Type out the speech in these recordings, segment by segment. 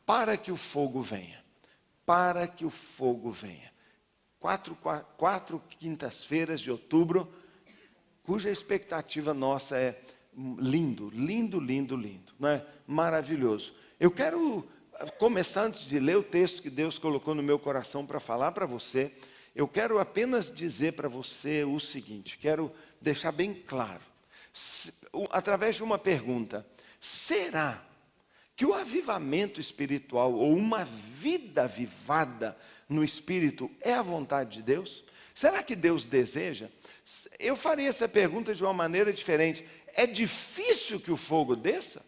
para que o fogo venha. Para que o fogo venha. Quatro quintas-feiras de outubro, cuja expectativa nossa é lindo, lindo, lindo, lindo, não é? Maravilhoso. Eu quero começar, antes de ler o texto que Deus colocou no meu coração para falar para você, eu quero apenas dizer para você o seguinte, quero deixar bem claro, através de uma pergunta: será que o avivamento espiritual, ou uma vida avivada no Espírito, é a vontade de Deus? Será que Deus deseja? Eu faria essa pergunta de uma maneira diferente. É difícil que o fogo desça?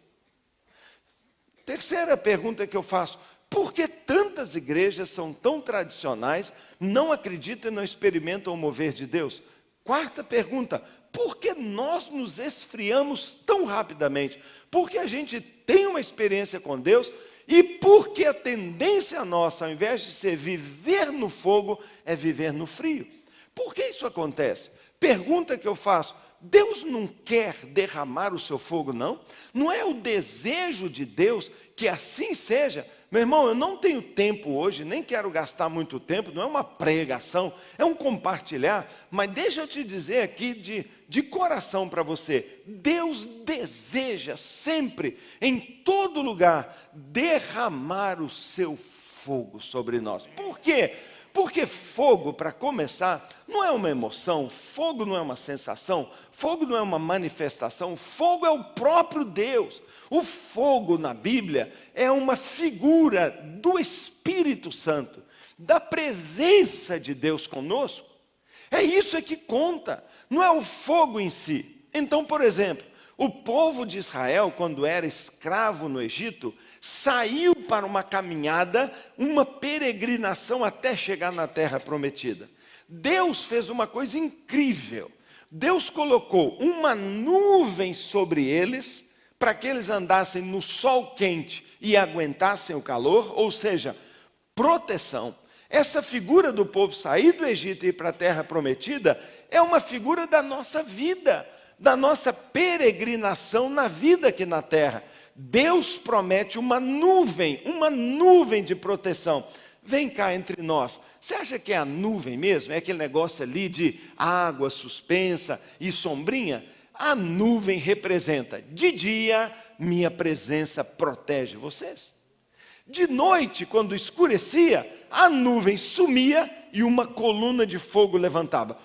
Terceira pergunta que eu faço: por que tantas igrejas são tão tradicionais, não acreditam e não experimentam o mover de Deus? Quarta pergunta: por que nós nos esfriamos tão rapidamente? Porque a gente tem uma experiência com Deus, e porque a tendência nossa, ao invés de ser viver no fogo, é viver no frio. Por que isso acontece? Pergunta que eu faço: Deus não quer derramar o seu fogo, não? Não é o desejo de Deus que assim seja? Meu irmão, eu não tenho tempo hoje, nem quero gastar muito tempo, não é uma pregação, é um compartilhar, mas deixa eu te dizer aqui de coração para você: Deus deseja sempre, em todo lugar, derramar o seu fogo sobre nós. Por quê? Porque fogo, para começar, não é uma emoção, fogo não é uma sensação, fogo não é uma manifestação, fogo é o próprio Deus. O fogo na Bíblia é uma figura do Espírito Santo, da presença de Deus conosco. É isso que conta, não é o fogo em si. Então, por exemplo, o povo de Israel, quando era escravo no Egito, saiu para uma caminhada, uma peregrinação até chegar na terra prometida. Deus fez uma coisa incrível. Deus colocou uma nuvem sobre eles, para que eles andassem no sol quente e aguentassem o calor, ou seja, proteção. Essa figura do povo sair do Egito e ir para a terra prometida é uma figura da nossa vida, da nossa peregrinação na vida aqui na terra. Deus promete uma nuvem de proteção. Vem cá entre nós, você acha que é a nuvem mesmo? É aquele negócio ali de água suspensa e sombrinha? A nuvem representa: de dia, minha presença protege vocês. De noite, quando escurecia, a nuvem sumia e uma coluna de fogo levantava.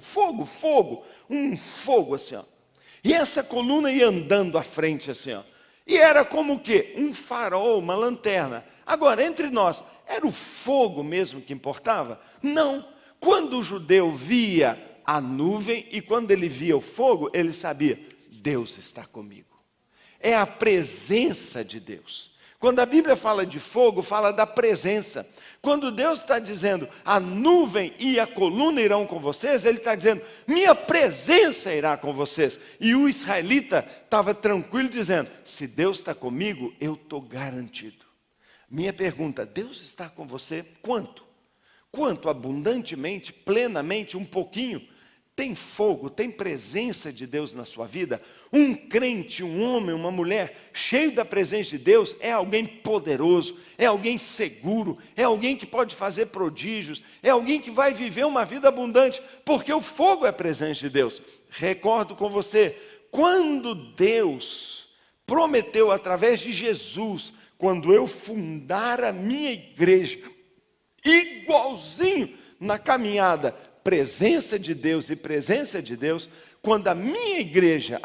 Fogo, fogo, um fogo assim, ó. E essa coluna ia andando à frente assim, ó. E era como o quê? Um farol, uma lanterna. Agora, entre nós, era o fogo mesmo que importava? Não. Quando o judeu via a nuvem e quando ele via o fogo, ele sabia: Deus está comigo. É a presença de Deus. Quando a Bíblia fala de fogo, fala da presença. Quando Deus está dizendo: a nuvem e a coluna irão com vocês, Ele está dizendo: minha presença irá com vocês. E o israelita estava tranquilo dizendo: se Deus está comigo, eu estou garantido. Minha pergunta: Deus está com você quanto? Quanto? Abundantemente, plenamente, um pouquinho? Tem fogo, tem presença de Deus na sua vida? Um crente, um homem, uma mulher cheio da presença de Deus é alguém poderoso, é alguém seguro, é alguém que pode fazer prodígios, é alguém que vai viver uma vida abundante, porque o fogo é a presença de Deus. Recordo com você, quando Deus prometeu através de Jesus, quando eu fundar a minha igreja, igualzinho na caminhada, presença de Deus e presença de Deus, quando a minha igreja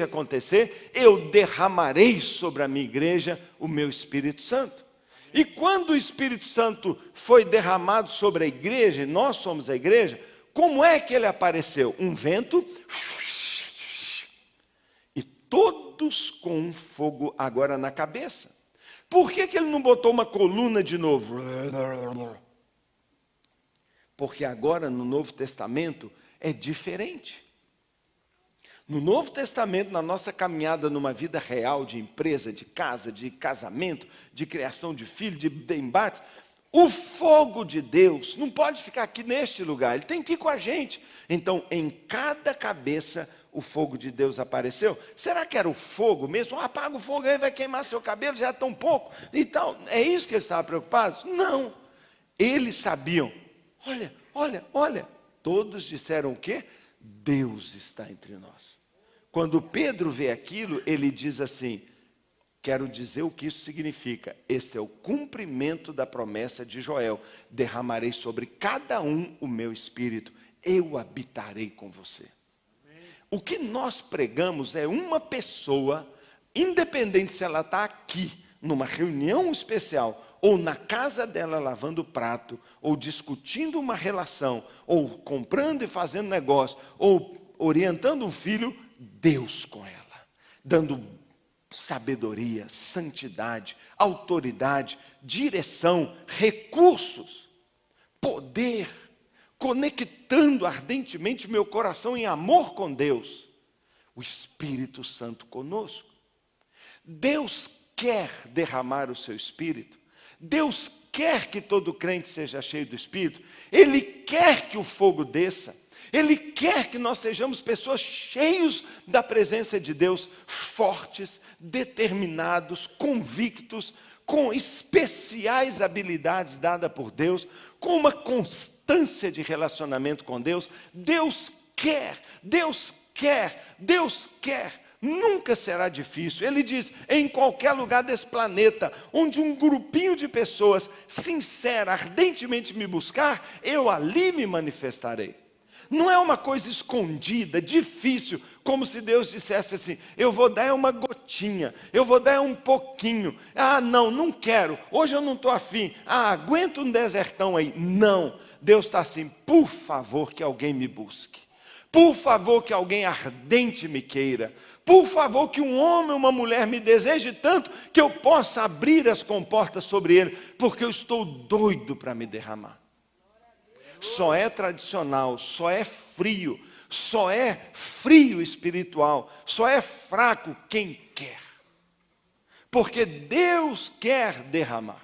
acontecer, eu derramarei sobre a minha igreja o meu Espírito Santo. E quando o Espírito Santo foi derramado sobre a igreja, e nós somos a igreja, como é que ele apareceu? Um vento, e todos com um fogo agora na cabeça. Por que ele não botou uma coluna de novo? Porque agora no Novo Testamento é diferente. No Novo Testamento, na nossa caminhada numa vida real de empresa, de casa, de casamento, de criação de filho, de embates, o fogo de Deus não pode ficar aqui neste lugar, ele tem que ir com a gente. Então, em cada cabeça, o fogo de Deus apareceu? Será que era o fogo mesmo? Apaga o fogo aí, vai queimar seu cabelo, já é tão pouco e tal. É isso que eles estavam preocupados? Não. Eles sabiam. Olha. Todos disseram o quê? Deus está entre nós. Quando Pedro vê aquilo, ele diz assim: quero dizer o que isso significa. Este é o cumprimento da promessa de Joel. Derramarei sobre cada um o meu espírito. Eu habitarei com você. O que nós pregamos é uma pessoa, independente se ela está aqui, numa reunião especial, ou na casa dela lavando prato, ou discutindo uma relação, ou comprando e fazendo negócio, ou orientando um filho, Deus com ela, dando sabedoria, santidade, autoridade, direção, recursos, poder, conectando ardentemente meu coração em amor com Deus, o Espírito Santo conosco. Deus quer derramar o seu Espírito, Deus quer que todo crente seja cheio do Espírito, Ele quer que o fogo desça, Ele quer que nós sejamos pessoas cheios da presença de Deus, fortes, determinados, convictos, com especiais habilidades dadas por Deus, com uma constância de relacionamento com Deus. Deus quer, nunca será difícil. Ele diz, em qualquer lugar desse planeta, onde um grupinho de pessoas sincera, ardentemente me buscar, eu ali me manifestarei. Não é uma coisa escondida, difícil, como se Deus dissesse assim, eu vou dar uma gotinha, eu vou dar um pouquinho. Ah, não quero, hoje eu não estou afim. Ah, aguenta um desertão aí. Não, Deus está assim, por favor que alguém me busque. Por favor que alguém ardente me queira. Por favor que um homem ou uma mulher me deseje tanto que eu possa abrir as comportas sobre ele, porque eu estou doido para me derramar. Só é tradicional, só é frio espiritual, só é fraco quem quer. Porque Deus quer derramar.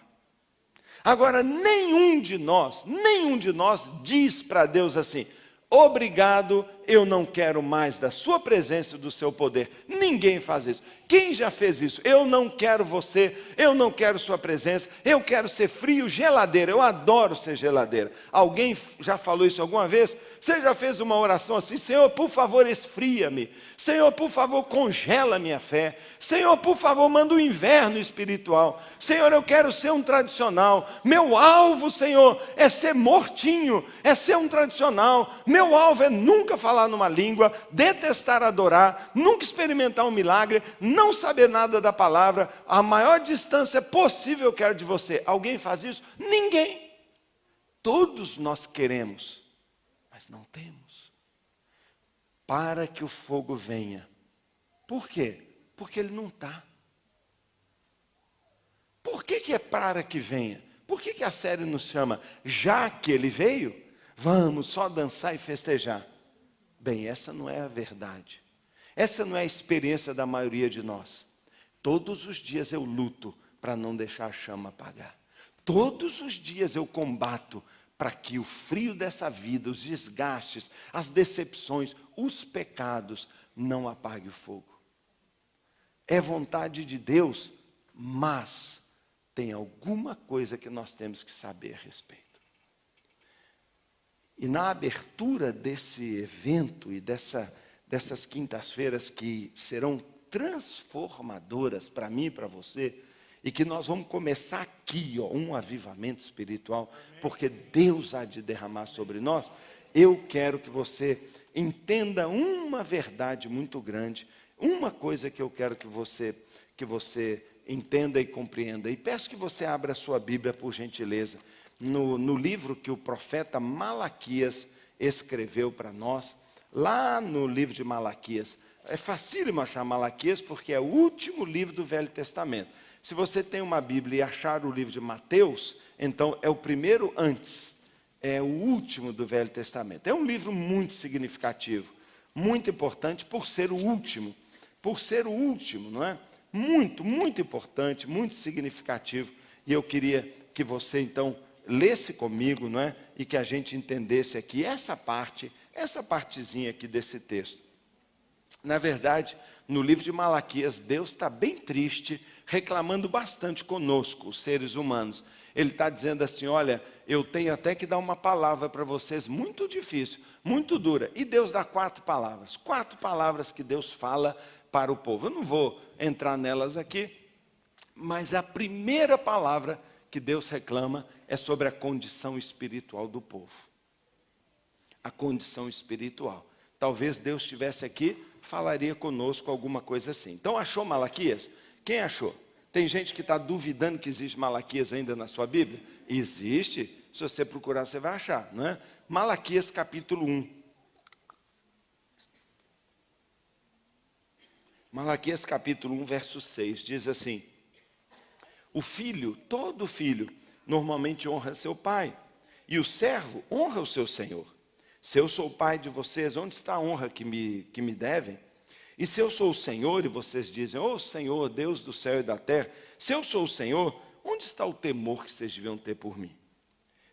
Agora, nenhum de nós diz para Deus assim, obrigado, eu não quero mais da sua presença e do seu poder. Ninguém faz isso. Quem já fez isso? Eu não quero você, eu não quero sua presença, eu quero ser frio, geladeira. Eu adoro ser geladeira. Alguém já falou isso alguma vez? Você já fez uma oração assim, Senhor, por favor, esfria-me. Senhor, por favor, congela minha fé. Senhor, por favor, manda um inverno espiritual. Senhor, eu quero ser um tradicional. Meu alvo, Senhor, é ser mortinho, é ser um tradicional. Meu alvo é nunca falar numa língua, detestar adorar, nunca experimentar um milagre, não saber nada da palavra, a maior distância possível eu quero de você. Alguém faz isso? Ninguém. Todos nós queremos, mas não temos. Para que o fogo venha. Por quê? Porque ele não está. Por que é para que venha? Por que a série nos chama Já que ele veio? Vamos só dançar e festejar. Bem, essa não é a verdade. Essa não é a experiência da maioria de nós. Todos os dias eu luto para não deixar a chama apagar. Todos os dias eu combato para que o frio dessa vida, os desgastes, as decepções, os pecados não apaguem o fogo. É vontade de Deus, mas tem alguma coisa que nós temos que saber a respeito. E na abertura desse evento e dessas quintas-feiras que serão transformadoras para mim e para você, e que nós vamos começar aqui, um avivamento espiritual, porque Deus há de derramar sobre nós, eu quero que você entenda uma verdade muito grande, uma coisa que eu quero que você entenda e compreenda. E peço que você abra a sua Bíblia, por gentileza, no livro que o profeta Malaquias escreveu para nós, lá no livro de Malaquias. É facílimo achar Malaquias, porque é o último livro do Velho Testamento. Se você tem uma Bíblia e achar o livro de Mateus, então é o primeiro antes, é o último do Velho Testamento. É um livro muito significativo, muito importante por ser o último, não é? Muito, muito importante, muito significativo. E eu queria que você, então, lesse comigo, não é? E que a gente entendesse aqui essa partezinha aqui desse texto. Na verdade, no livro de Malaquias, Deus está bem triste, reclamando bastante conosco, os seres humanos. Ele está dizendo assim, olha, eu tenho até que dar uma palavra para vocês, muito difícil, muito dura. E Deus dá 4 palavras que Deus fala para o povo. Eu não vou entrar nelas aqui, mas a primeira palavra que Deus reclama é sobre a condição espiritual do povo. A condição espiritual. Talvez Deus estivesse aqui, falaria conosco alguma coisa assim. Então, achou Malaquias? Quem achou? Tem gente que está duvidando que existe Malaquias ainda na sua Bíblia? Existe. Se você procurar, você vai achar, não é? Malaquias capítulo 1. Malaquias capítulo 1, verso 6, diz assim: o filho, todo filho, normalmente honra seu pai, e o servo honra o seu senhor. Se eu sou o pai de vocês, onde está a honra que me devem? E se eu sou o Senhor, e vocês dizem, ô Senhor, Deus do céu e da terra, se eu sou o Senhor, onde está o temor que vocês deviam ter por mim?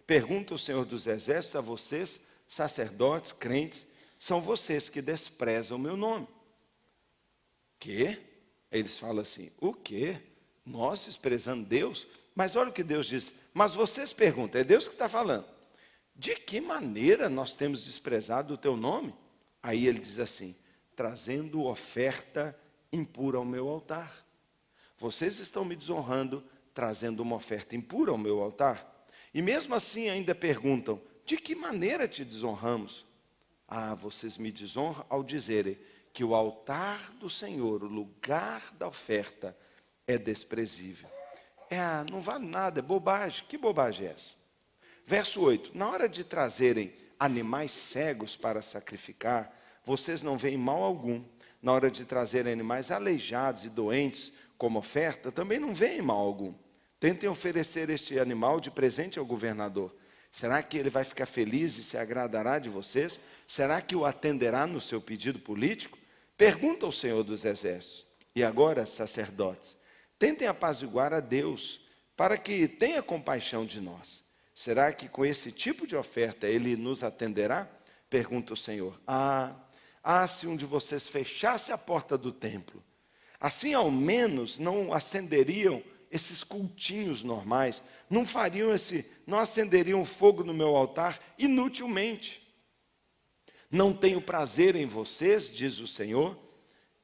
Pergunta o Senhor dos Exércitos a vocês, sacerdotes, crentes, são vocês que desprezam o meu nome. Quê? Eles falam assim, o quê? Nós desprezando Deus? Mas olha o que Deus diz, mas vocês perguntam, é Deus que está falando. De que maneira nós temos desprezado o teu nome? Aí ele diz assim, trazendo oferta impura ao meu altar. Vocês estão me desonrando, trazendo uma oferta impura ao meu altar? E mesmo assim ainda perguntam, de que maneira te desonramos? Ah, vocês me desonram ao dizerem que o altar do Senhor, o lugar da oferta, é desprezível. Não vale nada, é bobagem. Que bobagem é essa? Verso 8, na hora de trazerem animais cegos para sacrificar, vocês não veem mal algum. Na hora de trazerem animais aleijados e doentes como oferta, também não veem mal algum. Tentem oferecer este animal de presente ao governador. Será que ele vai ficar feliz e se agradará de vocês? Será que o atenderá no seu pedido político? Pergunta ao Senhor dos Exércitos. E agora, sacerdotes, tentem apaziguar a Deus, para que tenha compaixão de nós. Será que com esse tipo de oferta ele nos atenderá? Pergunta o Senhor. Se um de vocês fechasse a porta do templo, assim ao menos não acenderiam esses cultinhos normais, não acenderiam fogo no meu altar inutilmente. Não tenho prazer em vocês, diz o Senhor,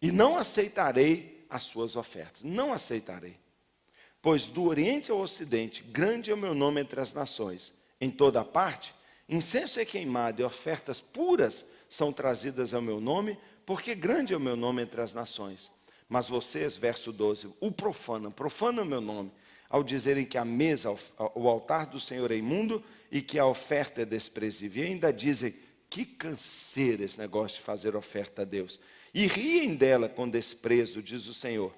e não aceitarei as suas ofertas. Não aceitarei. Pois do Oriente ao Ocidente, grande é o meu nome entre as nações. Em toda parte, incenso é queimado e ofertas puras são trazidas ao meu nome, porque grande é o meu nome entre as nações. Mas vocês, verso 12, o profanam o meu nome, ao dizerem que a mesa, o altar do Senhor é imundo e que a oferta é desprezível. E ainda dizem, que canseira esse negócio de fazer oferta a Deus. E riem dela com desprezo, diz o Senhor.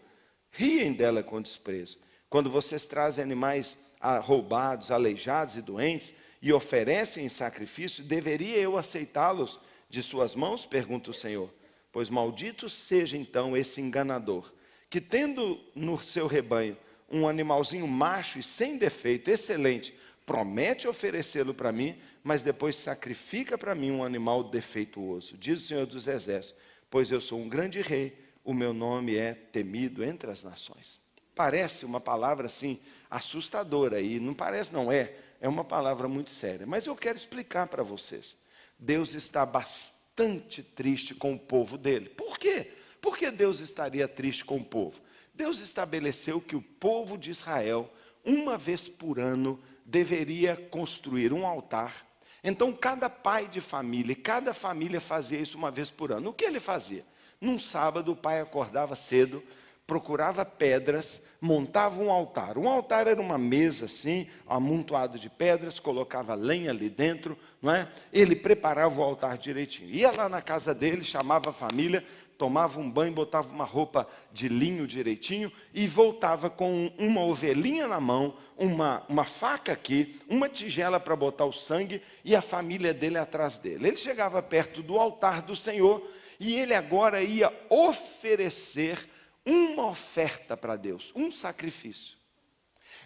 Riem dela com desprezo. Quando vocês trazem animais roubados, aleijados e doentes e oferecem em sacrifício, deveria eu aceitá-los de suas mãos? Pergunta o Senhor. Pois maldito seja então esse enganador, que tendo no seu rebanho um animalzinho macho e sem defeito, excelente, promete oferecê-lo para mim, mas depois sacrifica para mim um animal defeituoso. Diz o Senhor dos Exércitos, pois eu sou um grande rei, o meu nome é temido entre as nações. Parece uma palavra assim, assustadora, e não parece, não é uma palavra muito séria. Mas eu quero explicar para vocês. Deus está bastante triste com o povo dele. Por quê? Por que Deus estaria triste com o povo? Deus estabeleceu que o povo de Israel, uma vez por ano, deveria construir um altar. Então, cada pai de família, cada família fazia isso uma vez por ano. O que ele fazia? Num sábado, o pai acordava cedo, procurava pedras, montava um altar. Um altar era uma mesa assim, amontoado de pedras, colocava lenha ali dentro, não é? Ele preparava o altar direitinho. Ia lá na casa dele, chamava a família, tomava um banho, botava uma roupa de linho direitinho e voltava com uma ovelhinha na mão, uma faca aqui, uma tigela para botar o sangue e a família dele atrás dele. Ele chegava perto do altar do Senhor e ele agora ia oferecer uma oferta para Deus, um sacrifício.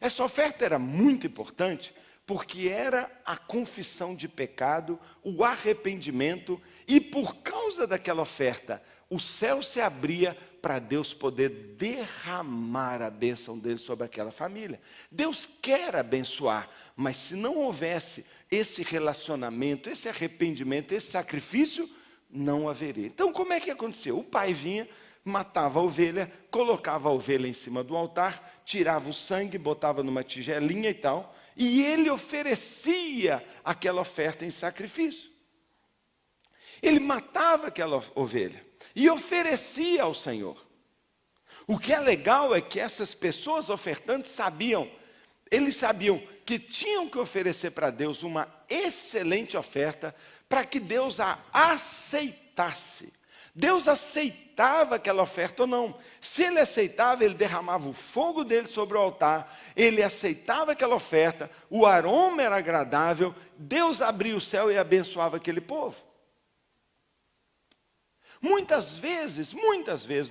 Essa oferta era muito importante, porque era a confissão de pecado, o arrependimento, e por causa daquela oferta, o céu se abria para Deus poder derramar a bênção dele sobre aquela família. Deus quer abençoar, mas se não houvesse esse relacionamento, esse arrependimento, esse sacrifício, não haveria. Então, como é que aconteceu? O pai vinha, matava a ovelha, colocava a ovelha em cima do altar, tirava o sangue, botava numa tigelinha e tal, e ele oferecia aquela oferta em sacrifício. Ele matava aquela ovelha e oferecia ao Senhor. O que é legal é que essas pessoas ofertantes eles sabiam que tinham que oferecer para Deus uma excelente oferta para que Deus a aceitasse. Deus aceitava aquela oferta ou não. Se ele aceitava, ele derramava o fogo dele sobre o altar, ele aceitava aquela oferta, o aroma era agradável, Deus abria o céu e abençoava aquele povo. Muitas vezes,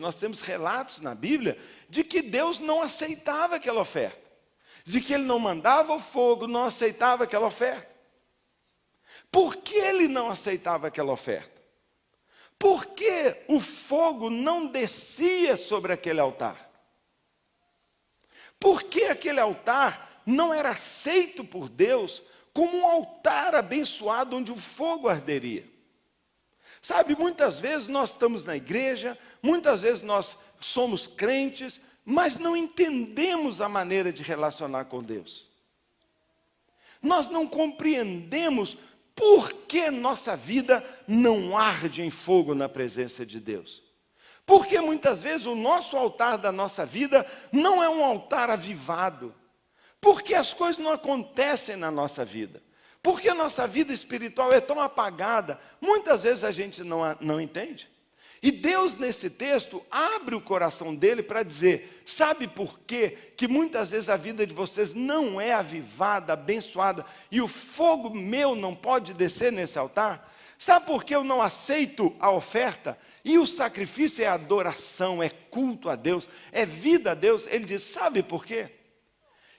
nós temos relatos na Bíblia de que Deus não aceitava aquela oferta, de que ele não mandava o fogo, não aceitava aquela oferta. Por que ele não aceitava aquela oferta? Por que o fogo não descia sobre aquele altar? Por que aquele altar não era aceito por Deus como um altar abençoado onde o fogo arderia? Sabe, muitas vezes nós estamos na igreja, muitas vezes nós somos crentes, mas não entendemos a maneira de relacionar com Deus. Nós não compreendemos por que nossa vida não arde em fogo na presença de Deus. Porque muitas vezes o nosso altar da nossa vida não é um altar avivado. Porque as coisas não acontecem na nossa vida. Porque a nossa vida espiritual é tão apagada, muitas vezes a gente não entende. E Deus, nesse texto, abre o coração dele para dizer, sabe por quê? Que muitas vezes a vida de vocês não é avivada, abençoada, e o fogo meu não pode descer nesse altar? Sabe por que eu não aceito a oferta? E o sacrifício é adoração, é culto a Deus, é vida a Deus. Ele diz, sabe por quê?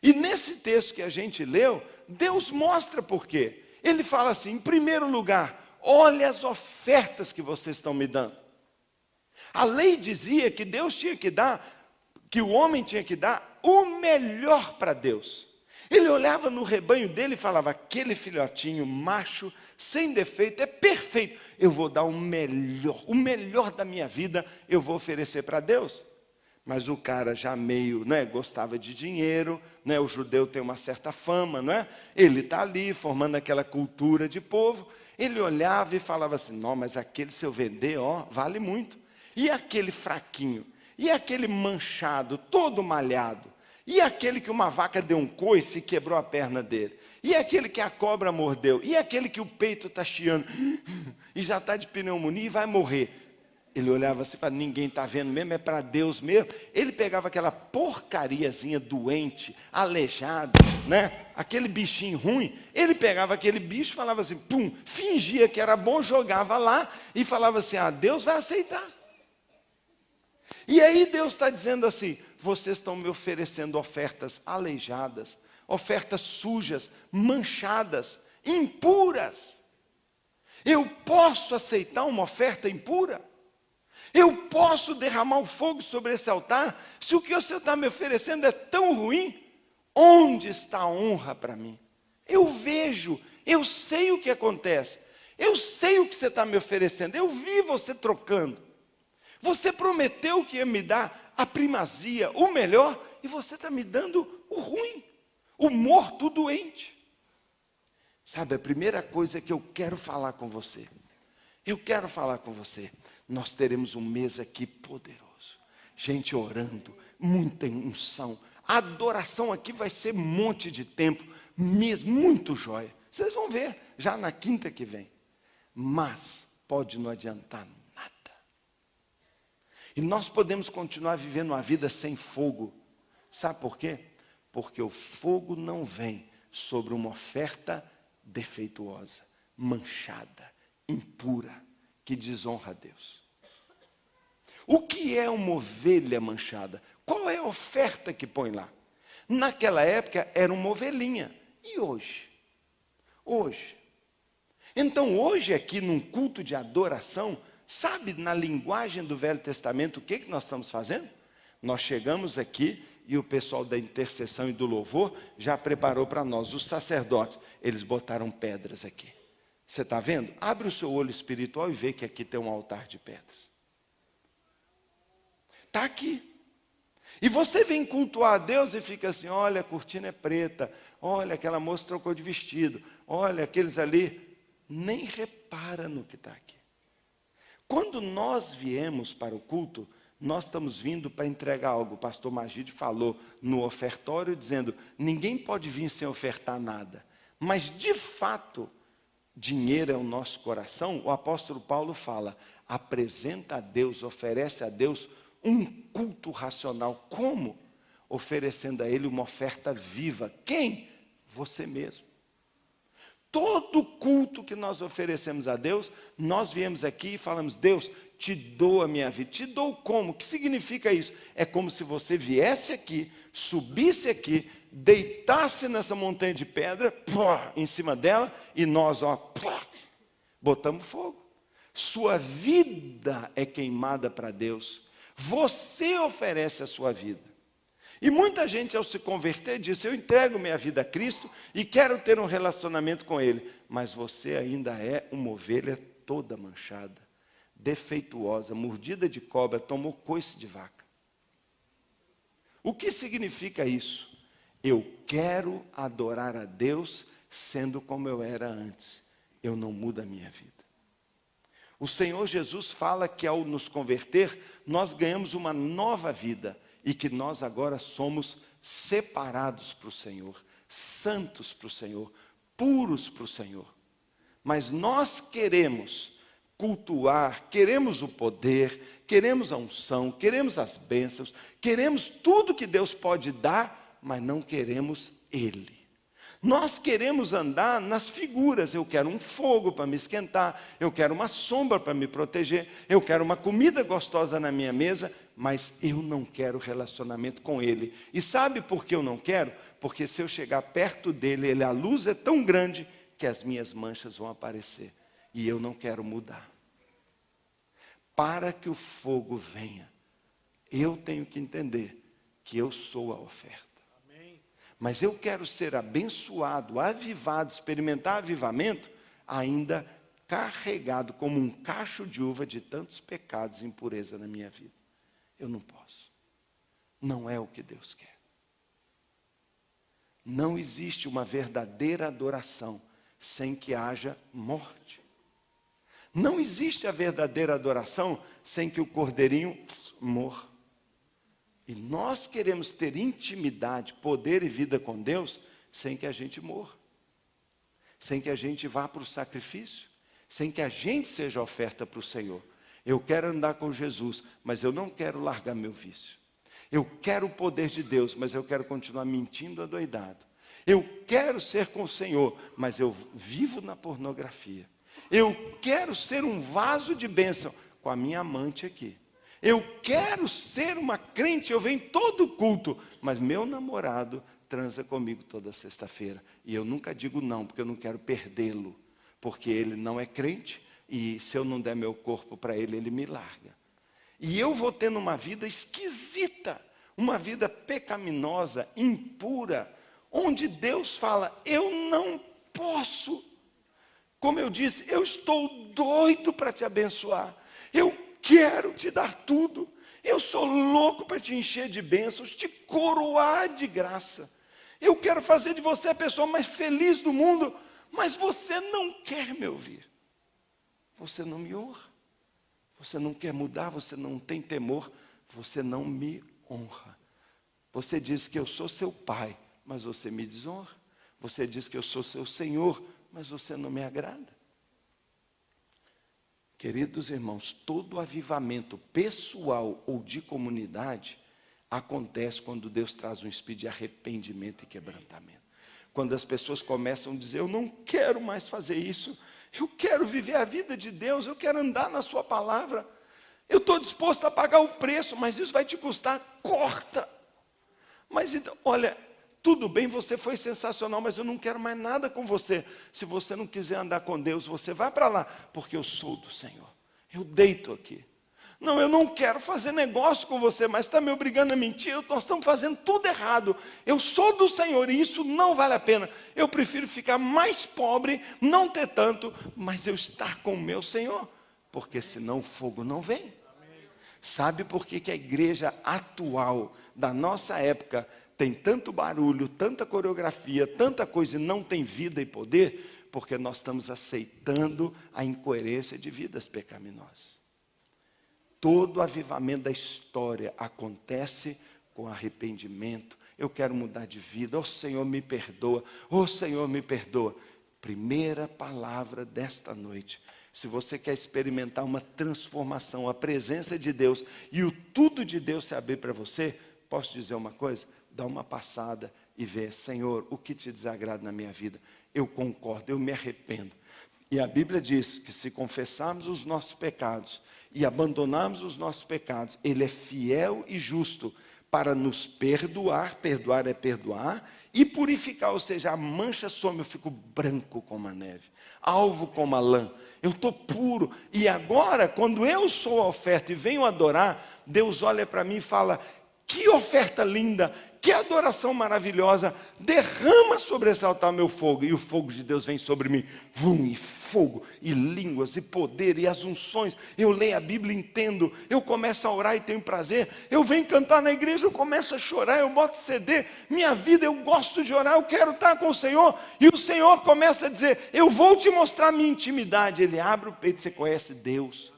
E nesse texto que a gente leu, Deus mostra por quê. Ele fala assim, em primeiro lugar, olha as ofertas que vocês estão me dando. A lei dizia que Deus tinha que dar, que o homem tinha que dar o melhor para Deus. Ele olhava no rebanho dele e falava, aquele filhotinho macho, sem defeito, é perfeito. Eu vou dar o melhor da minha vida, eu vou oferecer para Deus. Mas o cara já meio, gostava de dinheiro, o judeu tem uma certa fama, Ele está ali formando aquela cultura de povo. Ele olhava e falava assim, não, mas aquele se eu vender, vale muito. E aquele fraquinho, e aquele manchado, todo malhado, e aquele que uma vaca deu um coice e quebrou a perna dele, e aquele que a cobra mordeu, e aquele que o peito está chiando, e já está de pneumonia e vai morrer. Ele olhava assim e falava, ninguém está vendo mesmo, é para Deus mesmo. Ele pegava aquela porcariazinha doente, aleijado, aquele bichinho ruim, ele pegava aquele bicho, falava assim, pum, fingia que era bom, jogava lá e falava assim, Deus vai aceitar. E aí Deus está dizendo assim, vocês estão me oferecendo ofertas aleijadas, ofertas sujas, manchadas, impuras. Eu posso aceitar uma oferta impura? Eu posso derramar o fogo sobre esse altar? Se o que você está me oferecendo é tão ruim, onde está a honra para mim? Eu vejo, eu sei o que acontece, eu sei o que você está me oferecendo, eu vi você trocando. Você prometeu que ia me dar a primazia, o melhor, e você está me dando o ruim, o morto, o doente. Sabe, a primeira coisa que eu quero falar com você, nós teremos um mês aqui poderoso, gente orando, muita unção, a adoração aqui vai ser um monte de tempo, mesmo, muito jóia. Vocês vão ver, já na quinta que vem. Mas pode não adiantar nada. E nós podemos continuar vivendo uma vida sem fogo. Sabe por quê? Porque o fogo não vem sobre uma oferta defeituosa, manchada, impura, que desonra a Deus. O que é uma ovelha manchada? Qual é a oferta que põe lá? Naquela época era uma ovelhinha. E hoje? Hoje. Então, hoje aqui num culto de adoração, sabe na linguagem do Velho Testamento o que nós estamos fazendo? Nós chegamos aqui e o pessoal da intercessão e do louvor já preparou para nós, os sacerdotes, eles botaram pedras aqui. Você está vendo? Abre o seu olho espiritual e vê que aqui tem um altar de pedras. Está aqui. E você vem cultuar a Deus e fica assim, olha, a cortina é preta, olha, aquela moça trocou de vestido, olha, aqueles ali, nem repara no que está aqui. Quando nós viemos para o culto, nós estamos vindo para entregar algo. O pastor Magide falou no ofertório, dizendo, ninguém pode vir sem ofertar nada. Mas, de fato, dinheiro é o nosso coração. O apóstolo Paulo fala, apresenta a Deus, oferece a Deus um culto racional. Como? Oferecendo a Ele uma oferta viva. Quem? Você mesmo. Todo culto que nós oferecemos a Deus, nós viemos aqui e falamos, Deus, te dou a minha vida. Te dou como? O que significa isso? É como se você viesse aqui, subisse aqui, deitasse nessa montanha de pedra, em cima dela, e nós, botamos fogo. Sua vida é queimada para Deus. Você oferece a sua vida. E muita gente ao se converter diz, eu entrego minha vida a Cristo e quero ter um relacionamento com Ele. Mas você ainda é uma ovelha toda manchada, defeituosa, mordida de cobra, tomou coice de vaca. O que significa isso? Eu quero adorar a Deus sendo como eu era antes. Eu não mudo a minha vida. O Senhor Jesus fala que ao nos converter, nós ganhamos uma nova vida. E que nós agora somos separados para o Senhor, santos para o Senhor, puros para o Senhor. Mas nós queremos cultuar, queremos o poder, queremos a unção, queremos as bênçãos, queremos tudo que Deus pode dar, mas não queremos Ele. Nós queremos andar nas figuras, eu quero um fogo para me esquentar, eu quero uma sombra para me proteger, eu quero uma comida gostosa na minha mesa, mas eu não quero relacionamento com Ele. E sabe por que eu não quero? Porque se eu chegar perto dele, a luz é tão grande que as minhas manchas vão aparecer. E eu não quero mudar. Para que o fogo venha, eu tenho que entender que eu sou a oferta. Mas eu quero ser abençoado, avivado, experimentar avivamento, ainda carregado como um cacho de uva de tantos pecados e impureza na minha vida. Eu não posso. Não é o que Deus quer. Não existe uma verdadeira adoração sem que haja morte. Não existe a verdadeira adoração sem que o cordeirinho morra. E nós queremos ter intimidade, poder e vida com Deus sem que a gente morra. Sem que a gente vá para o sacrifício. Sem que a gente seja oferta para o Senhor. Eu quero andar com Jesus, mas eu não quero largar meu vício. Eu quero o poder de Deus, mas eu quero continuar mentindo adoidado. Eu quero ser com o Senhor, mas eu vivo na pornografia. Eu quero ser um vaso de bênção com a minha amante aqui. Eu quero ser uma crente, eu venho todo culto, mas meu namorado transa comigo toda sexta-feira. E eu nunca digo não, porque eu não quero perdê-lo. Porque ele não é crente, e se eu não der meu corpo para ele, ele me larga. E eu vou tendo uma vida esquisita, uma vida pecaminosa, impura, onde Deus fala, eu não posso. Como eu disse, eu estou doido para te abençoar. Eu quero te dar tudo. Eu sou louco para te encher de bênçãos, te coroar de graça. Eu quero fazer de você a pessoa mais feliz do mundo, mas você não quer me ouvir. Você não me honra. Você não quer mudar, você não tem temor, você não me honra. Você diz que eu sou seu pai, mas você me desonra. Você diz que eu sou seu Senhor, mas você não me agrada. Queridos irmãos, todo avivamento pessoal ou de comunidade acontece quando Deus traz um espírito de arrependimento e quebrantamento. Quando as pessoas começam a dizer, eu não quero mais fazer isso, eu quero viver a vida de Deus, eu quero andar na sua palavra, eu estou disposto a pagar o preço, mas isso vai te custar, corta. Mas então, olha, tudo bem, você foi sensacional, mas eu não quero mais nada com você. Se você não quiser andar com Deus, você vai para lá, porque eu sou do Senhor. Eu deito aqui. Não, eu não quero fazer negócio com você, mas está me obrigando a mentir, nós estamos fazendo tudo errado. Eu sou do Senhor e isso não vale a pena. Eu prefiro ficar mais pobre, não ter tanto, mas eu estar com o meu Senhor, porque senão o fogo não vem. Sabe por que a igreja atual da nossa época tem tanto barulho, tanta coreografia, tanta coisa e não tem vida e poder? Porque nós estamos aceitando a incoerência de vidas pecaminosas. Todo o avivamento da história acontece com arrependimento. Eu quero mudar de vida. Oh, Senhor, me perdoa. Oh, Senhor, me perdoa. Primeira palavra desta noite. Se você quer experimentar uma transformação, a presença de Deus e o tudo de Deus se abrir para você, posso dizer uma coisa? Dá uma passada e vê, Senhor, o que te desagrada na minha vida? Eu concordo, eu me arrependo. E a Bíblia diz que se confessarmos os nossos pecados e abandonarmos os nossos pecados, Ele é fiel e justo para nos perdoar, perdoar é perdoar, e purificar, ou seja, a mancha some, eu fico branco como a neve, alvo como a lã, eu estou puro. E agora, quando eu sou a oferta e venho adorar, Deus olha para mim e fala, que oferta linda, que adoração maravilhosa, derrama sobre esse altar meu fogo, e o fogo de Deus vem sobre mim, e fogo, e línguas, e poder, e as unções, eu leio a Bíblia, entendo, eu começo a orar e tenho prazer, eu venho cantar na igreja, eu começo a chorar, eu boto CD, minha vida, eu gosto de orar, eu quero estar com o Senhor, e o Senhor começa a dizer, eu vou te mostrar minha intimidade, Ele abre o peito, você conhece Deus,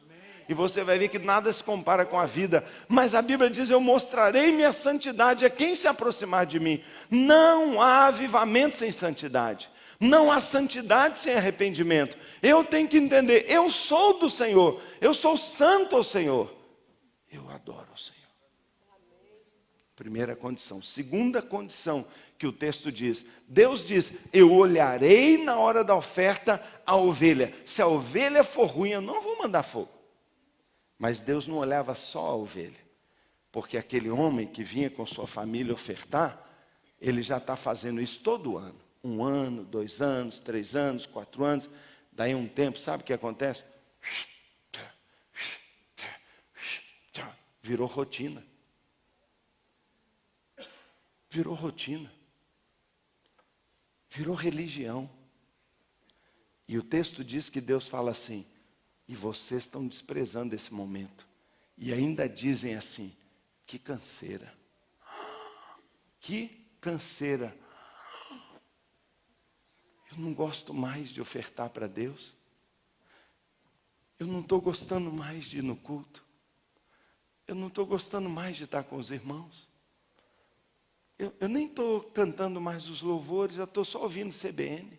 e você vai ver que nada se compara com a vida. Mas a Bíblia diz, eu mostrarei minha santidade a quem se aproximar de mim. Não há avivamento sem santidade. Não há santidade sem arrependimento. Eu tenho que entender, eu sou do Senhor. Eu sou santo ao Senhor. Eu adoro o Senhor. Primeira condição. Segunda condição que o texto diz. Deus diz, eu olharei na hora da oferta a ovelha. Se a ovelha for ruim, eu não vou mandar fogo. Mas Deus não olhava só a ovelha, porque aquele homem que vinha com sua família ofertar, ele já está fazendo isso todo ano. 1 ano, 2 anos, 3 anos, 4 anos. Daí um tempo, sabe o que acontece? Virou rotina. Virou rotina. Virou religião. E o texto diz que Deus fala assim, e vocês estão desprezando esse momento. E ainda dizem assim, que canseira. Que canseira. Eu não gosto mais de ofertar para Deus. Eu não estou gostando mais de ir no culto. Eu não estou gostando mais de estar com os irmãos. Eu nem estou cantando mais os louvores, eu estou só ouvindo CBN.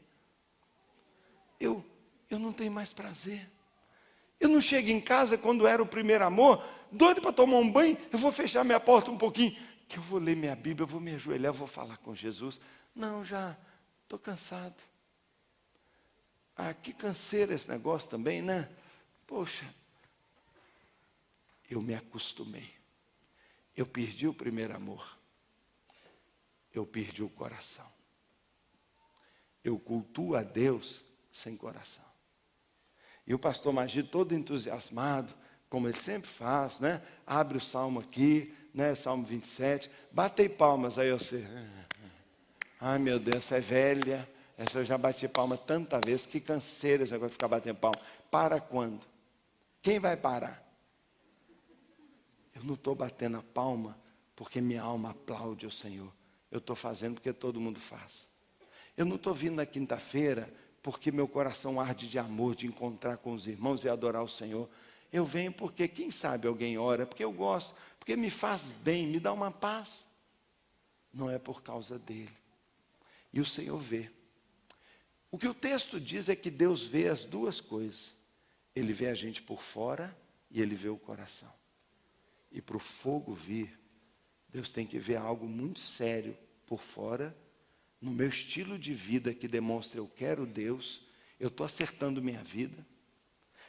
Eu não tenho mais prazer. Eu não chego em casa quando era o primeiro amor, doido para tomar um banho, eu vou fechar minha porta um pouquinho, que eu vou ler minha Bíblia, eu vou me ajoelhar, eu vou falar com Jesus. Não, já estou cansado. Ah, que canseira esse negócio também, né? Poxa, eu me acostumei. Eu perdi o primeiro amor. Eu perdi o coração. Eu cultuo a Deus sem coração. E o pastor Magir todo entusiasmado, como ele sempre faz, né? Abre o salmo aqui, né? Salmo 27, batei palmas, aí você, ai meu Deus, essa é velha, essa eu já bati palma tanta vez, que canseira esse negócio de ficar batendo palma. Para quando? Quem vai parar? Eu não estou batendo a palma porque minha alma aplaude ao Senhor. Eu estou fazendo porque todo mundo faz. Eu não estou vindo na quinta-feira porque meu coração arde de amor, de encontrar com os irmãos e adorar o Senhor. Eu venho porque, quem sabe, alguém ora, porque eu gosto, porque me faz bem, me dá uma paz. Não é por causa dele. E o Senhor vê. O que o texto diz é que Deus vê as duas coisas. Ele vê a gente por fora e Ele vê o coração. E para o fogo vir, Deus tem que ver algo muito sério por fora, no meu estilo de vida que demonstra eu quero Deus, eu estou acertando minha vida.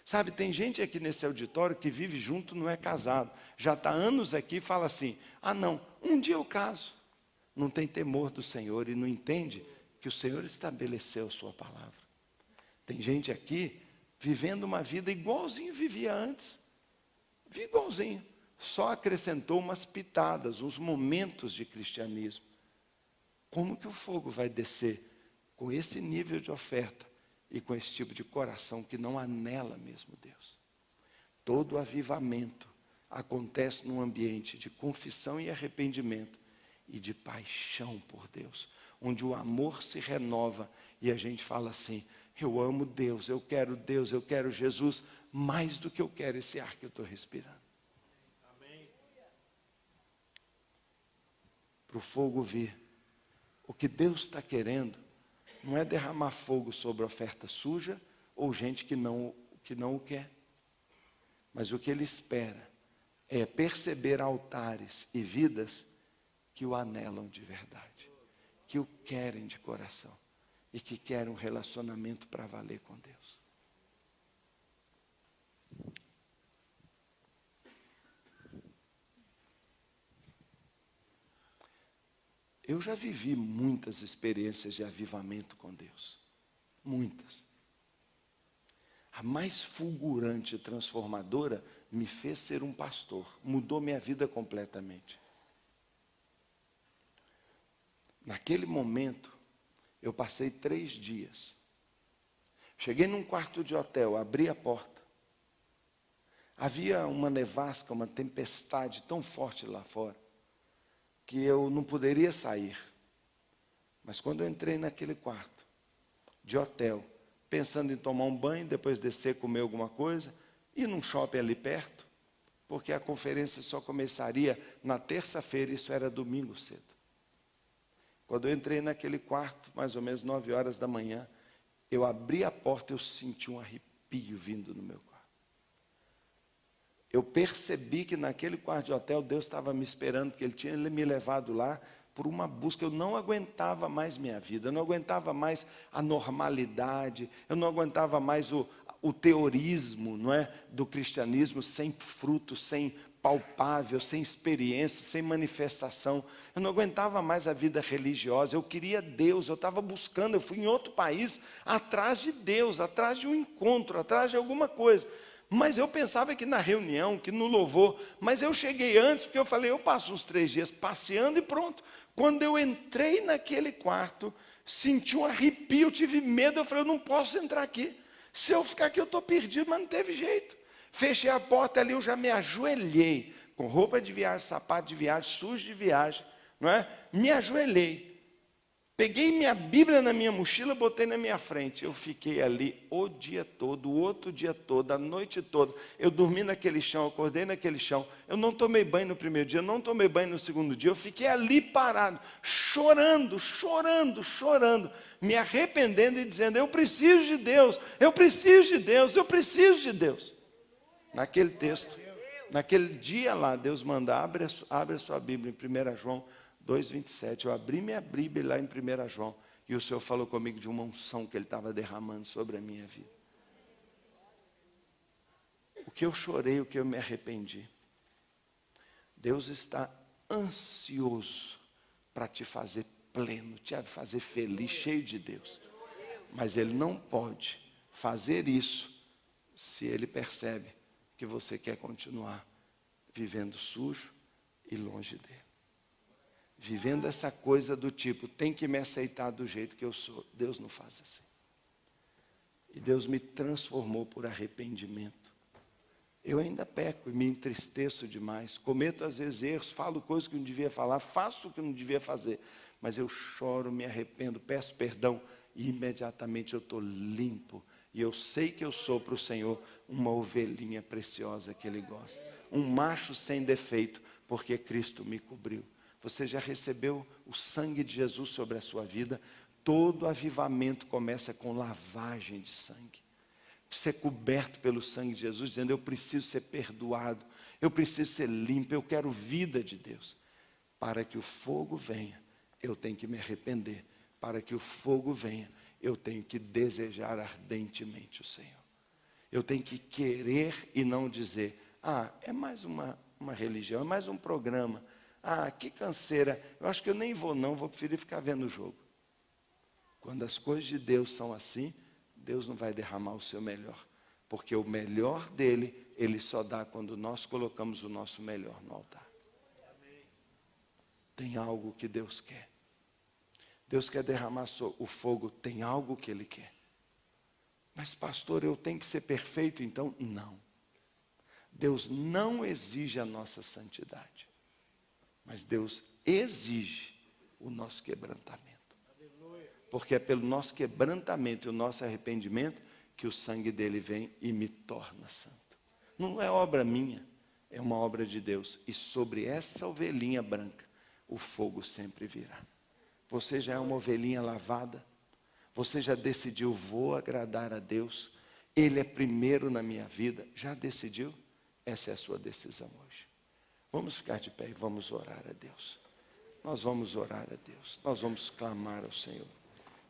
Sabe, tem gente aqui nesse auditório que vive junto, não é casado. Já está anos aqui e fala assim, ah não, um dia eu caso. não tem temor do Senhor e não entende que o Senhor estabeleceu a sua palavra. Tem gente aqui vivendo uma vida igualzinho vivia antes. Igualzinho. Só acrescentou umas pitadas, uns momentos de cristianismo. Como que o fogo vai descer com esse nível de oferta e com esse tipo de coração que não anela mesmo Deus? Todo avivamento acontece num ambiente de confissão e arrependimento e de paixão por Deus, onde o amor se renova e a gente fala assim: eu amo Deus, eu quero Jesus, mais do que eu quero esse ar que eu estou respirando. Para o fogo vir, o que Deus está querendo não é derramar fogo sobre oferta suja ou gente que não o quer. Mas o que Ele espera é perceber altares e vidas que o anelam de verdade, que o querem de coração e que querem um relacionamento para valer com Deus. Eu já vivi muitas experiências de avivamento com Deus. Muitas. A mais fulgurante e transformadora me fez ser um pastor. Mudou minha vida completamente. Naquele momento, eu passei 3 dias. Cheguei num quarto de hotel, abri a porta. Havia uma nevasca, uma tempestade tão forte lá fora, que eu não poderia sair. Mas quando eu entrei naquele quarto de hotel, pensando em tomar um banho, depois descer, comer alguma coisa, ir num shopping ali perto, porque a conferência só começaria na terça-feira, isso era domingo cedo. Quando eu entrei naquele quarto, mais ou menos 9 horas da manhã, eu abri a porta e eu senti um arrepio vindo no meu quarto. Eu percebi que naquele quarto de hotel Deus estava me esperando, porque Ele tinha me levado lá por uma busca. Eu não aguentava mais minha vida, eu não aguentava mais a normalidade, eu não aguentava mais o teorismo, não é, do cristianismo sem fruto, sem palpável, sem experiência, sem manifestação. Eu não aguentava mais a vida religiosa, eu queria Deus, eu estava buscando, eu fui em outro país atrás de Deus, atrás de um encontro, atrás de alguma coisa. Mas eu pensava que na reunião, que no louvor, mas eu cheguei antes, porque eu falei, eu passo uns 3 dias passeando e pronto. Quando eu entrei naquele quarto, senti um arrepio, tive medo, eu falei, eu não posso entrar aqui. Se eu ficar aqui eu estou perdido, mas não teve jeito. Fechei a porta ali, eu já me ajoelhei, com roupa de viagem, sapato de viagem, sujo de viagem, não é? Me ajoelhei. Peguei minha Bíblia na minha mochila, botei na minha frente. Eu fiquei ali o dia todo, o outro dia todo, a noite toda. Eu dormi naquele chão, acordei naquele chão. Eu não tomei banho no primeiro dia, não tomei banho no segundo dia. Eu fiquei ali parado, chorando, chorando, chorando, me arrependendo e dizendo, eu preciso de Deus, eu preciso de Deus, eu preciso de Deus. Naquele texto, naquele dia lá, Deus manda, abre a sua Bíblia em 1 João 2,27, eu abri minha Bíblia lá em 1 João, e o Senhor falou comigo de uma unção que Ele estava derramando sobre a minha vida. O que eu chorei, o que eu me arrependi. Deus está ansioso para te fazer pleno, te fazer feliz, cheio de Deus. Mas Ele não pode fazer isso se Ele percebe que você quer continuar vivendo sujo e longe dEle. Vivendo essa coisa do tipo, tem que me aceitar do jeito que eu sou. Deus não faz assim. E Deus me transformou por arrependimento. Eu ainda peco e me entristeço demais. Cometo às vezes erros, falo coisas que não devia falar, faço o que não devia fazer. Mas eu choro, me arrependo, peço perdão e imediatamente eu estou limpo. E eu sei que eu sou para o Senhor uma ovelhinha preciosa que Ele gosta. Um macho sem defeito, porque Cristo me cobriu. Você já recebeu o sangue de Jesus sobre a sua vida? Todo avivamento começa com lavagem de sangue. Ser coberto pelo sangue de Jesus, dizendo, eu preciso ser perdoado, eu preciso ser limpo, eu quero vida de Deus. Para que o fogo venha, eu tenho que me arrepender. Para que o fogo venha, eu tenho que desejar ardentemente o Senhor. Eu tenho que querer e não dizer, é mais uma religião, é mais um programa. Ah, que canseira, eu acho que eu nem vou não, vou preferir ficar vendo o jogo. Quando as coisas de Deus são assim, Deus não vai derramar o seu melhor. Porque o melhor dele, ele só dá quando nós colocamos o nosso melhor no altar. Tem algo que Deus quer. Deus quer derramar o fogo, tem algo que Ele quer. Mas pastor, eu tenho que ser perfeito então? Não. Deus não exige a nossa santidade. Mas Deus exige o nosso quebrantamento. Porque é pelo nosso quebrantamento e o nosso arrependimento que o sangue dele vem e me torna santo. Não é obra minha, é uma obra de Deus. E sobre essa ovelhinha branca, o fogo sempre virá. Você já é uma ovelhinha lavada? Você já decidiu, vou agradar a Deus? Ele é primeiro na minha vida? Já decidiu? Essa é a sua decisão hoje. Vamos ficar de pé e vamos orar a Deus. Nós vamos orar a Deus. Nós vamos clamar ao Senhor.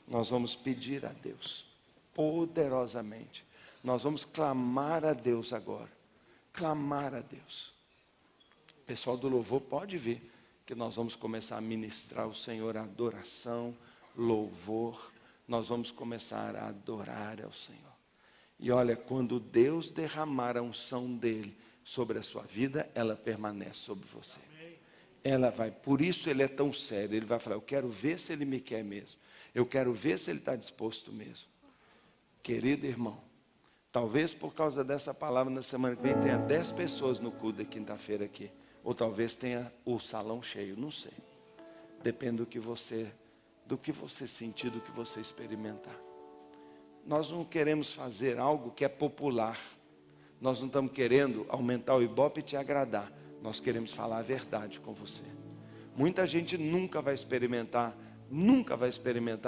Nós vamos pedir a Deus, poderosamente. Nós vamos clamar a Deus agora. Clamar a Deus. O pessoal do louvor pode vir, que nós vamos começar a ministrar ao Senhor adoração, louvor. Nós vamos começar a adorar ao Senhor. E olha, quando Deus derramar a unção dele sobre a sua vida, ela permanece sobre você. Ela vai, por isso ele é tão sério. Ele vai falar, eu quero ver se ele me quer mesmo. Eu quero ver se ele está disposto mesmo. Querido irmão, talvez por causa dessa palavra na semana que vem tenha 10 pessoas no culto da quinta-feira aqui. Ou talvez tenha o salão cheio, não sei. Depende do que você sentir, do que você experimentar. Nós não queremos fazer algo que é popular. Nós não estamos querendo aumentar o ibope e te agradar. Nós queremos falar a verdade com você. Muita gente nunca vai experimentar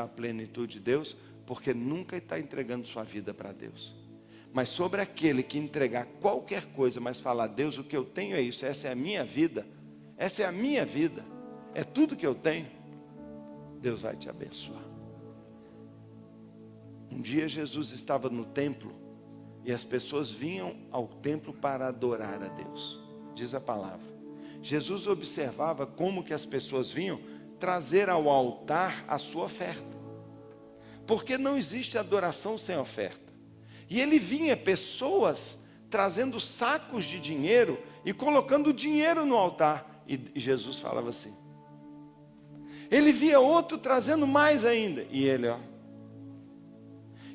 a plenitude de Deus, porque nunca está entregando sua vida para Deus. Mas sobre aquele que entregar qualquer coisa, mas falar, Deus, o que eu tenho é isso, essa é a minha vida, é tudo que eu tenho, Deus vai te abençoar. Um dia Jesus estava no templo, e as pessoas vinham ao templo para adorar a Deus, diz a palavra. Jesus observava como que as pessoas vinham trazer ao altar a sua oferta, porque não existe adoração sem oferta. E ele vinha pessoas trazendo sacos de dinheiro e colocando dinheiro no altar. E Jesus falava assim. Ele via outro trazendo mais ainda. E ele, ó.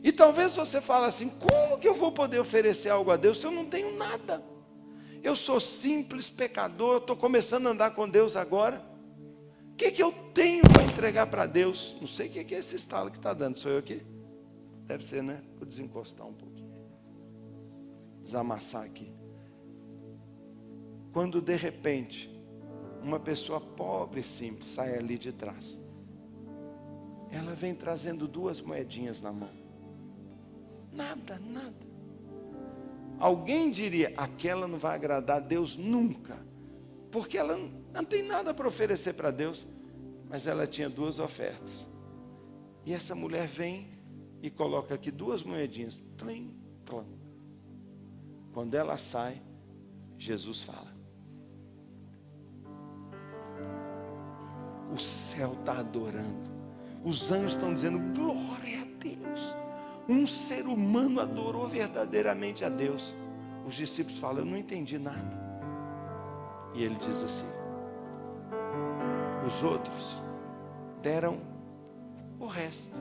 E talvez você fale assim, como que eu vou poder oferecer algo a Deus se eu não tenho nada? Eu sou simples, pecador, estou começando a andar com Deus agora. O que eu tenho para entregar para Deus? Não sei o que é esse estalo que está dando, sou eu aqui? Deve ser, né? Vou desencostar um pouquinho. Desamassar aqui. Quando de repente, uma pessoa pobre e simples sai ali de trás. Ela vem trazendo 2 moedinhas na mão. Nada. Alguém diria, aquela não vai agradar a Deus nunca. Porque ela não tem nada para oferecer para Deus. Mas ela tinha 2 ofertas. E essa mulher vem e coloca aqui 2 moedinhas. Tlim, tlim. Quando ela sai, Jesus fala. O céu está adorando. Os anjos estão dizendo, glória a Deus. Um ser humano adorou verdadeiramente a Deus. Os discípulos falam, eu não entendi nada. E ele diz assim, os outros deram o resto.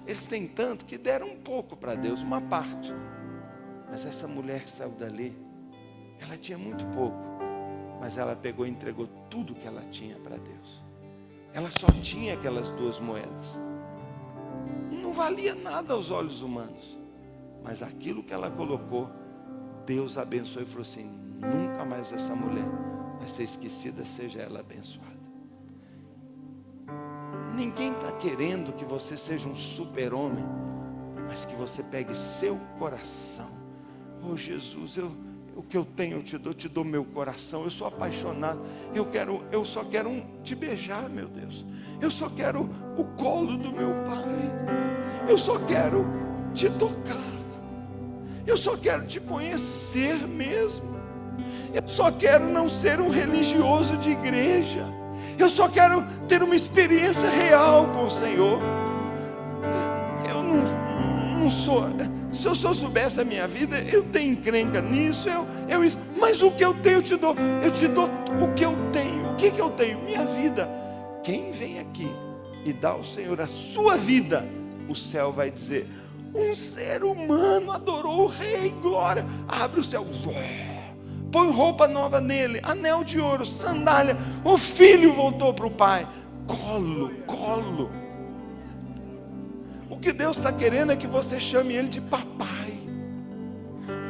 Eles têm tanto que deram um pouco para Deus, uma parte. Mas essa mulher que saiu dali, ela tinha muito pouco, mas ela pegou e entregou tudo que ela tinha para Deus. Ela só tinha aquelas 2 moedas. Não valia nada aos olhos humanos. Mas aquilo que ela colocou, Deus abençoou e falou assim, nunca mais essa mulher vai ser esquecida, seja ela abençoada. Ninguém está querendo que você seja um super-homem, mas que você pegue seu coração. Oh Jesus, o que eu tenho eu te dou meu coração, eu sou apaixonado, eu só quero te beijar, meu Deus. Eu só quero o colo do meu Pai. Eu só quero te tocar. Eu só quero te conhecer mesmo. Eu só quero não ser um religioso de igreja. Eu só quero ter uma experiência real com o Senhor. Eu não sou... Se eu só soubesse a minha vida, eu tenho encrenca nisso, mas o que eu tenho eu te dou. Eu te dou o que eu tenho. O que eu tenho? Minha vida. Quem vem aqui e dá ao Senhor a sua vida, o céu vai dizer: um ser humano adorou o Rei, glória. Abre o céu, põe roupa nova nele, anel de ouro, sandália. O filho voltou para o pai. Colo. O que Deus está querendo é que você chame ele de papai.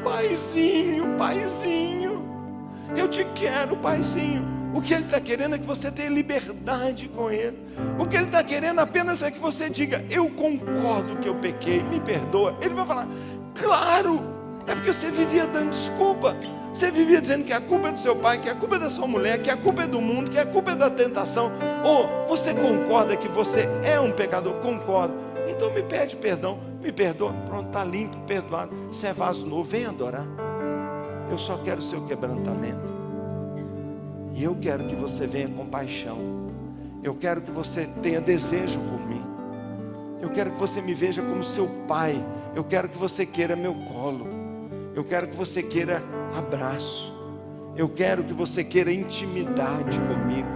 Paizinho, eu te quero, paizinho. O que ele está querendo é que você tenha liberdade com ele. O que ele está querendo apenas é que você diga: eu concordo que eu pequei, me perdoa. Ele vai falar: claro, é porque você vivia dando desculpa. Você vivia dizendo que a culpa é do seu pai, que a culpa é da sua mulher, que a culpa é do mundo, que a culpa é da tentação. Ou você concorda que você é um pecador? Concordo. Então me pede perdão, me perdoa. Pronto, está limpo, perdoado. Você é vaso novo, vem adorar. Eu só quero o seu quebrantamento. E eu quero que você venha com paixão. Eu quero que você tenha desejo por mim. Eu quero que você me veja como seu pai. Eu quero que você queira meu colo. Eu quero que você queira abraço. Eu quero que você queira intimidade comigo.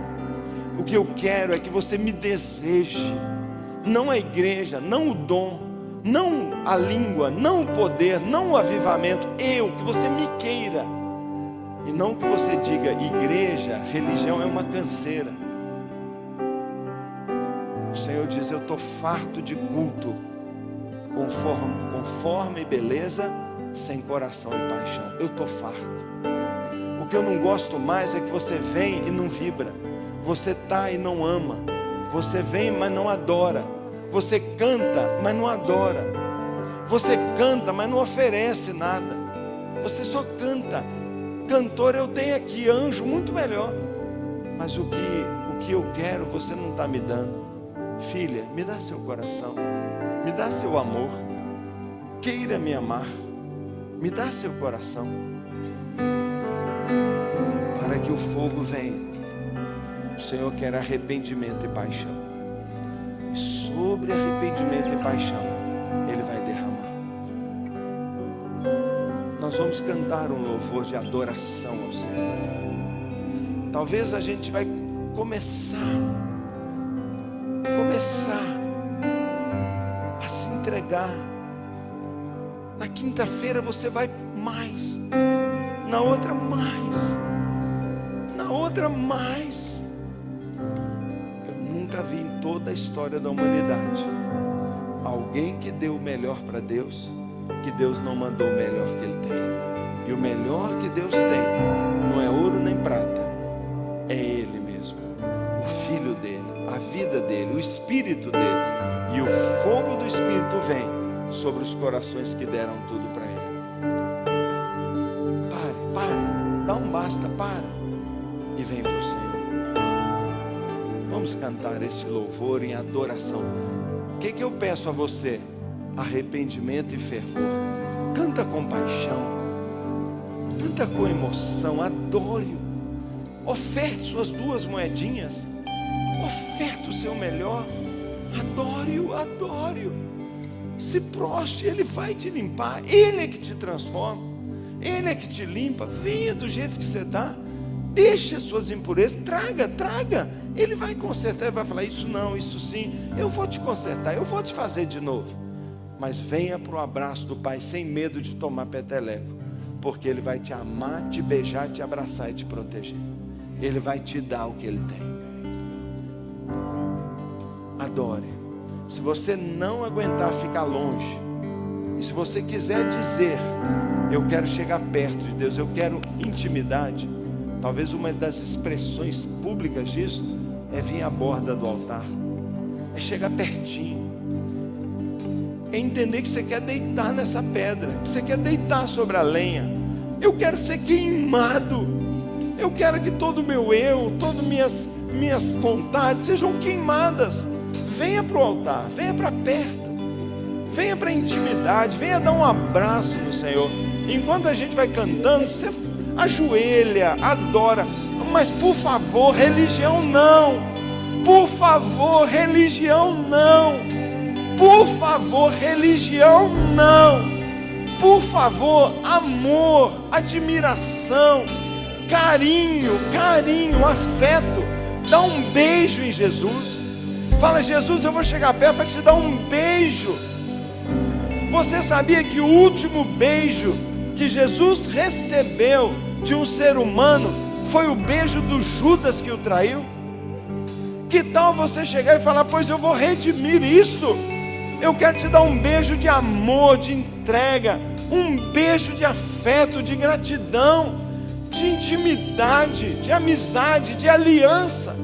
O que eu quero é que você me deseje. Não a igreja, não o dom, não a língua, não o poder, não o avivamento. Que você me queira. E não que você diga: igreja, religião é uma canseira. O Senhor diz: eu estou farto de culto com forma e beleza, sem coração e paixão. Eu estou farto. O que eu não gosto mais é que você vem e não vibra. Você está e não ama. Você vem, mas não adora. Você canta, mas não adora. Você canta, mas não oferece nada. Você só canta. Cantor eu tenho aqui, anjo muito melhor. Mas o que eu quero você não está me dando. Filha, me dá seu coração. Me dá seu amor. Queira me amar. Me dá seu coração. Para que o fogo venha. O Senhor quer arrependimento e paixão. E sobre arrependimento e paixão, Ele vai derramar. Nós vamos cantar um louvor de adoração ao Senhor. Talvez a gente vai começar a se entregar. Na quinta-feira você vai mais, na outra mais, na outra mais. Eu nunca vi em toda a história da humanidade alguém que deu o melhor para Deus, que Deus não mandou o melhor que Ele tem. E o melhor que Deus tem não é ouro nem prata, é Ele mesmo, o Filho dele, a vida dele, o Espírito dele. E o fogo do Espírito vem sobre os corações que deram tudo para Ele. Pare, dá um basta, para e vem para o Senhor. Vamos cantar esse louvor em adoração. O que eu peço a você? Arrependimento e fervor. Canta com paixão, canta com emoção, adore-o. Oferte suas 2 moedinhas, oferte o seu melhor, adore-o, adore-o. Se prostre, Ele vai te limpar. Ele é que te transforma, Ele é que te limpa. Venha do jeito que você está, deixe as suas impurezas, traga. Ele vai consertar, Ele vai falar: isso não, isso sim, eu vou te consertar, eu vou te fazer de novo. Mas venha para o abraço do Pai sem medo de tomar peteleco, porque Ele vai te amar, te beijar, te abraçar e te proteger. Ele vai te dar o que Ele tem. Adore. Se você não aguentar ficar longe, e se você quiser dizer: eu quero chegar perto de Deus, eu quero intimidade, talvez uma das expressões públicas disso é vir à borda do altar, é chegar pertinho, é entender que você quer deitar nessa pedra, que você quer deitar sobre a lenha. Eu quero ser queimado. Eu quero que todo o meu todas minhas vontades sejam queimadas. Venha para o altar, venha para perto, venha para a intimidade, venha dar um abraço no Senhor. Enquanto a gente vai cantando, você ajoelha, adora. Mas por favor, religião não. Por favor, religião não. Por favor, religião não. Por favor, amor, admiração, carinho, afeto. Dá um beijo em Jesus. Fala: Jesus, eu vou chegar perto para te dar um beijo. Você sabia que o último beijo que Jesus recebeu de um ser humano foi o beijo do Judas que o traiu? Que tal você chegar e falar: pois eu vou redimir isso. Eu quero te dar um beijo de amor, de entrega, um beijo de afeto, de gratidão, de intimidade, de amizade, de aliança.